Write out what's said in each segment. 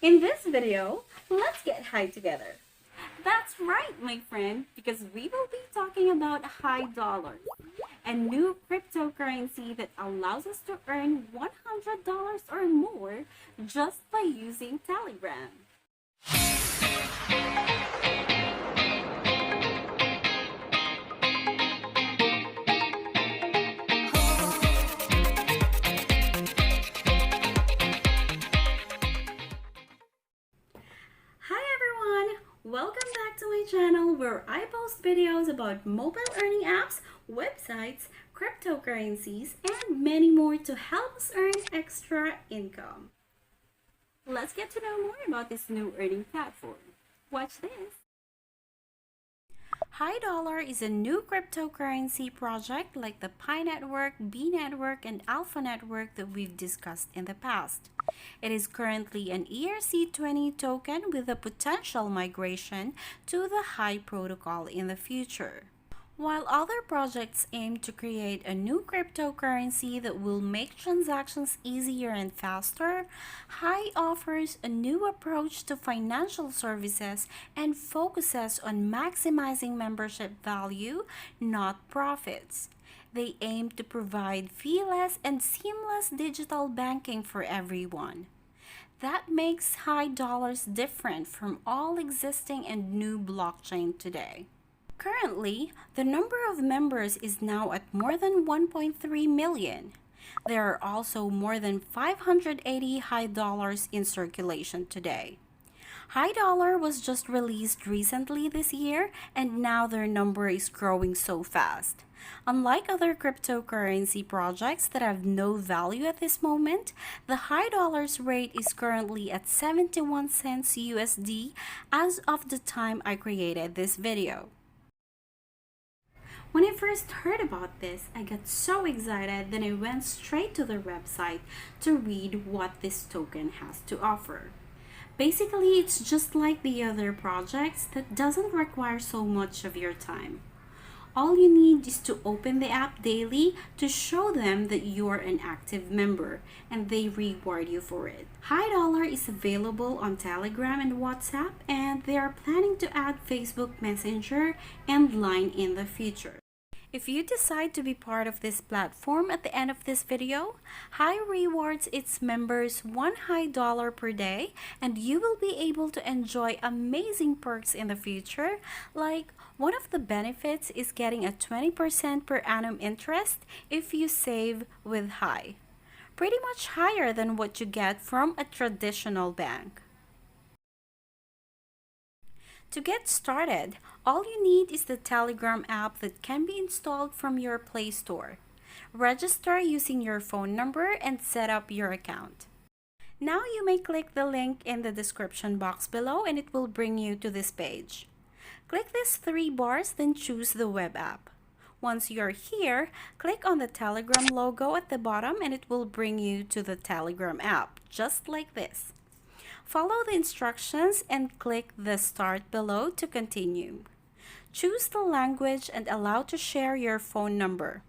In this video, let's get high together. That's right, my friend, because we will be talking about high dollars, a new cryptocurrency that allows us to earn $100 or more just by using Telegram. Hi everyone! Welcome back to my channel where I post videos about mobile earning apps, websites, cryptocurrencies, and many more to help us earn extra income. Let's get to know more about this new earning platform. Watch this! High Dollar is a new cryptocurrency project like the Pi Network, B Network, and Alpha Network that we've discussed in the past. It is currently an ERC20 token with a potential migration to the High protocol in the future. While other projects aim to create a new cryptocurrency that will make transactions easier and faster, High offers a new approach to financial services and focuses on maximizing membership value, not profits. They aim to provide fee-less and seamless digital banking for everyone. That makes High Dollars different from all existing and new blockchain today. Currently, the number of members is now at more than 1.3 million. There are also more than 580 High Dollars in circulation today. High Dollar was just released recently this year, and now their number is growing so fast. Unlike other cryptocurrency projects that have no value at this moment, the High Dollars rate is currently at 71 cents USD as of the time I created this video. When I first heard about this, I got so excited that I went straight to their website to read what this token has to offer. Basically, it's just like the other projects that doesn't require so much of your time. All you need is to open the app daily to show them that you're an active member, and they reward you for it. High Dollar is available on Telegram and WhatsApp, and they are planning to add Facebook Messenger and Line in the future. If you decide to be part of this platform at the end of this video, High rewards its members $1 High Dollar per day, and you will be able to enjoy amazing perks in the future, like one of the benefits is getting a 20% per annum interest if you save with High. Pretty much higher than what you get from a traditional bank. To get started, all you need is the Telegram app that can be installed from your Play Store. Register using your phone number and set up your account. Now you may click the link in the description box below and it will bring you to this page. Click these three bars, then choose the web app. Once you're here, click on the Telegram logo at the bottom and it will bring you to the Telegram app, just like this. Follow the instructions and click the Start below to continue. Choose the language and allow to share your phone number.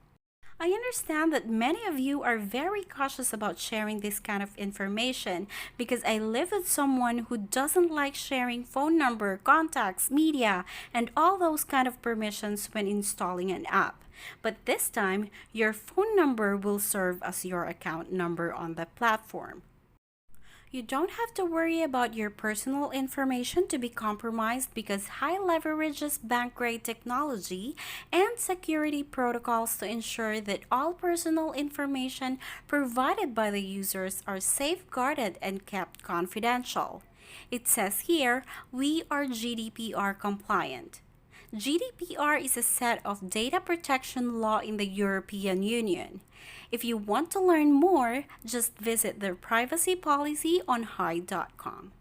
I understand that many of you are very cautious about sharing this kind of information because I live with someone who doesn't like sharing phone number, contacts, media, and all those kind of permissions when installing an app. But this time, your phone number will serve as your account number on the platform. You don't have to worry about your personal information to be compromised because High leverages bank-grade technology and security protocols to ensure that all personal information provided by the users are safeguarded and kept confidential. It says here, we are GDPR compliant. GDPR is a set of data protection law in the European Union. If you want to learn more, just visit their privacy policy on high.com.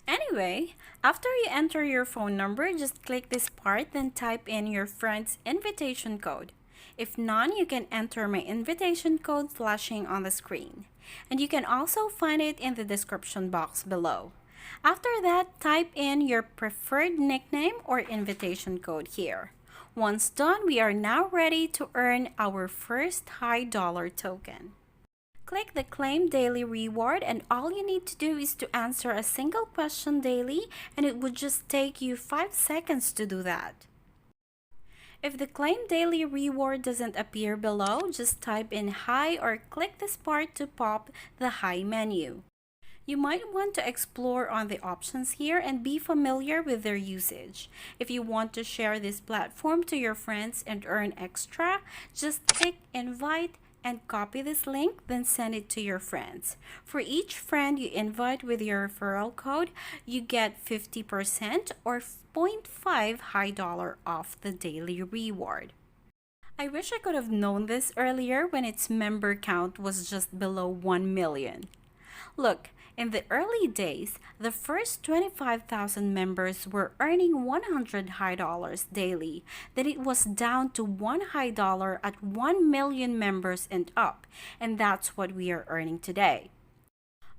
Anyway, after you enter your phone number, just click this part, then type in your friend's invitation code. If none, you can enter my invitation code flashing on the screen. And you can also find it in the description box below. After that, type in your preferred nickname or invitation code here. Once done, we are now ready to earn our first High Dollar token. Click the Claim Daily reward, and all you need to do is to answer a single question daily, and it would just take you 5 seconds to do that. If the Claim Daily reward doesn't appear below, just type in Hi or click this part to pop the Hi menu. You might want to explore on the options here and be familiar with their usage. If you want to share this platform to your friends and earn extra, just click Invite and copy this link, then send it to your friends. For each friend you invite with your referral code, you get 50% or 0.5 high dollar off the daily reward. I wish I could have known this earlier when its member count was just below 1 million. Look, in the early days, the first 25,000 members were earning 100 high dollars daily. Then it was down to 1 high dollar at 1 million members and up, and that's what we are earning today.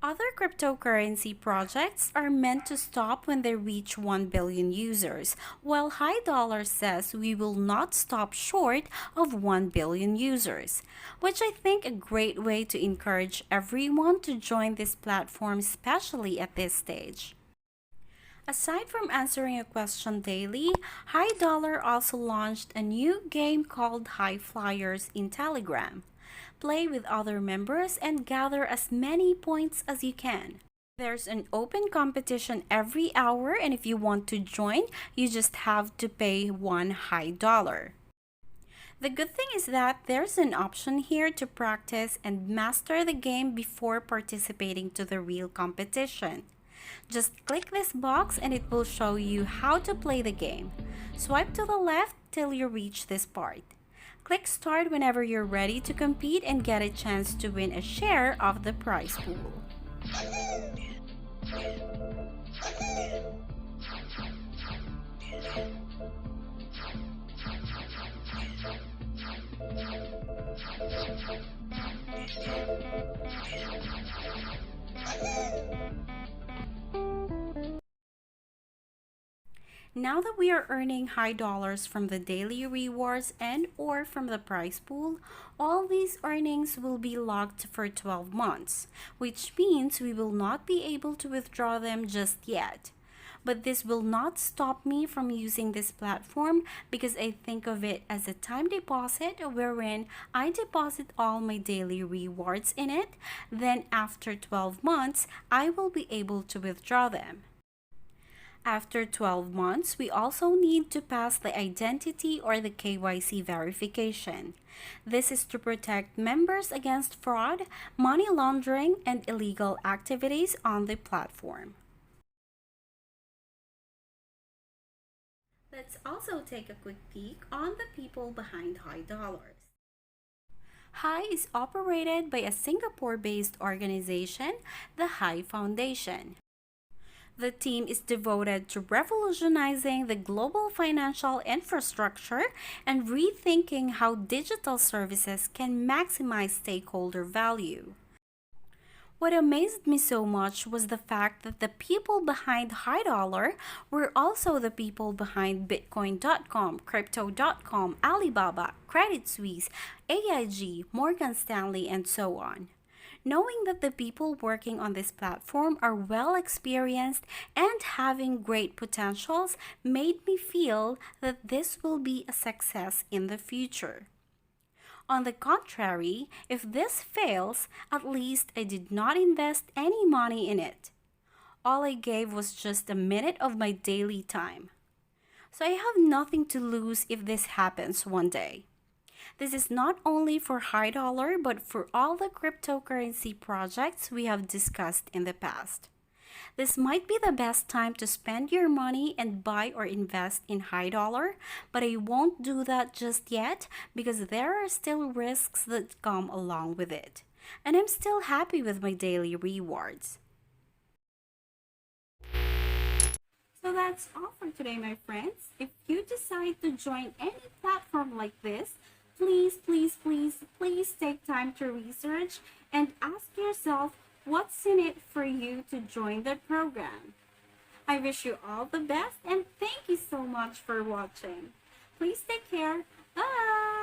Other cryptocurrency projects are meant to stop when they reach 1 billion users, while High Dollar says we will not stop short of 1 billion users, which I think a great way to encourage everyone to join this platform, especially at this stage. Aside from answering a question daily, High Dollar also launched a new game called High Flyers in Telegram. Play with other members and gather as many points as you can. There's an open competition every hour, and if you want to join, you just have to pay 1 high dollar. The good thing is that there's an option here to practice and master the game before participating to the real competition. Just click this box and it will show you how to play the game. Swipe to the left till you reach this part. Click Start whenever you're ready to compete and get a chance to win a share of the prize pool. Now that we are earning high dollars from the daily rewards and or from the prize pool, all these earnings will be locked for 12 months, which means we will not be able to withdraw them just yet. But this will not stop me from using this platform because I think of it as a time deposit wherein I deposit all my daily rewards in it. Then after 12 months, I will be able to withdraw them. After 12 months, we also need to pass the identity or the KYC verification. This is to protect members against fraud, money laundering, and illegal activities on the platform. Let's also take a quick peek on the people behind High Dollars. High is operated by a Singapore-based organization, the High Foundation. The team is devoted to revolutionizing the global financial infrastructure and rethinking how digital services can maximize stakeholder value. What amazed me so much was the fact that the people behind High Dollar were also the people behind Bitcoin.com, Crypto.com, Alibaba, Credit Suisse, AIG, Morgan Stanley, and so on. Knowing that the people working on this platform are well experienced and having great potentials made me feel that this will be a success in the future. On the contrary, if this fails, at least I did not invest any money in it. All I gave was just a minute of my daily time. So I have nothing to lose if this happens one day. This is not only for High Dollar but for all the cryptocurrency projects we have discussed in the past. This might be the best time to spend your money and buy or invest in High Dollar, but I won't do that just yet because there are still risks that come along with it. And I'm still happy with my daily rewards. So that's all for today, my friends. If you decide to join any platform like this, please take time to research and ask yourself what's in it for you to join the program. I wish you all the best and thank you so much for watching. Please take care. Bye!